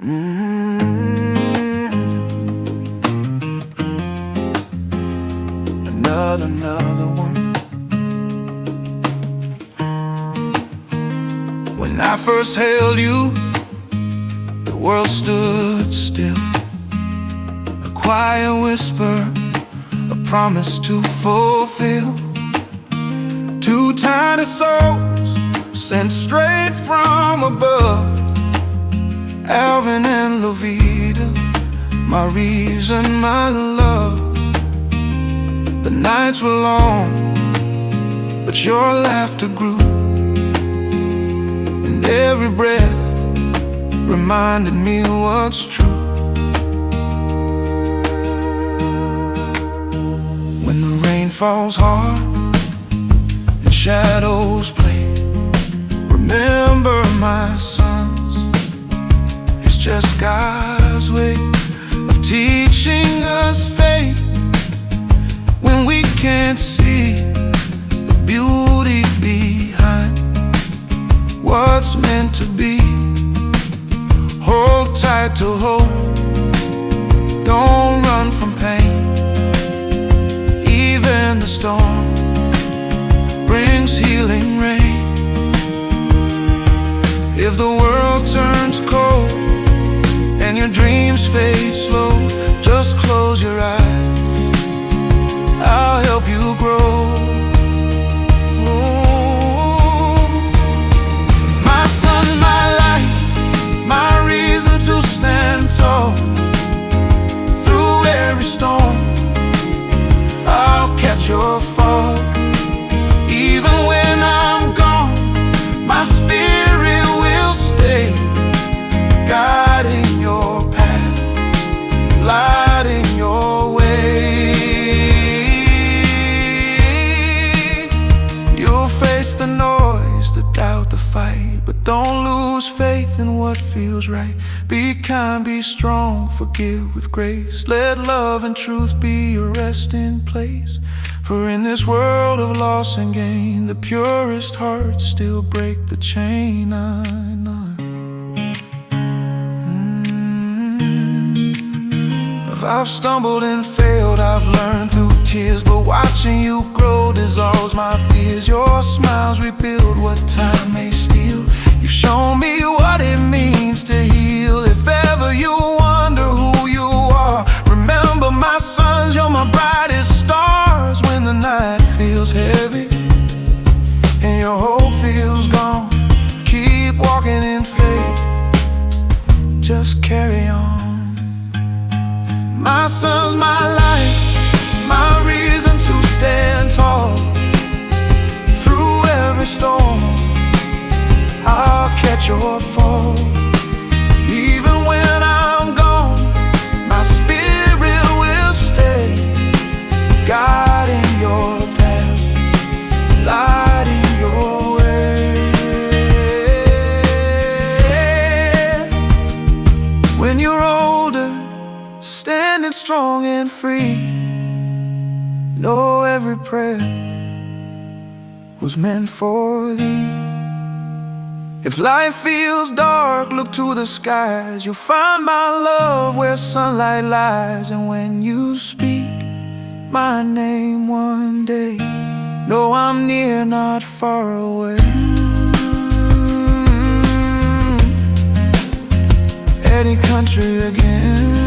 Mm-hmm. Another one. When I first held you, the world stood still. A quiet whisper, a promise to fulfill. Two tiny souls sent straight from above, Alvin and Lovita, my reason, my love. The nights were long, but your laughter grew, and every breath reminded me what's true. When the rain falls hard and shadows play, remember my sons, it's just God's way of teaching us faith. When we can't see the beauty behind what's meant to be, hold tight to hope, don't run from pain. Even the storm brings healing rain. If the world turns cold and your dreams fade slow, just close your eyes, I'll help you grow. My sun's my light, my reason to stand tall. Through every storm, I'll catch your fall. Even when I'm gone, my spirit will stay, guiding your path, lighting your way. You'll face the noise, the doubt, the fight, but don't lose faith in what feels right. Be kind, be strong, forgive with grace. Let love and truth be your resting place. For in this world of loss and gain, the purest hearts still break the chain. I know. If I've stumbled and failed, I've learned through tears, but watching you grow dissolves my fears. Your smiles rebuild what time may steal. You've shown me what it means to heal. If ever you wonder who you are, remember my sons, you're my brightest stars. When the night feels heavy and your hope feels gone, keep walking in faith, just carry on. My sun's my light, my reason to stand tall. Through every storm, I'll catch your fall. Even when I'm gone, my spirit will stay, guiding your path, lighting your way. When you're older, standing strong and free, know every prayer was meant for thee. If life feels dark, look to the skies. You'll find my love where sunlight lies. And when you speak my name one day, know I'm near, not far away. Eddy country again.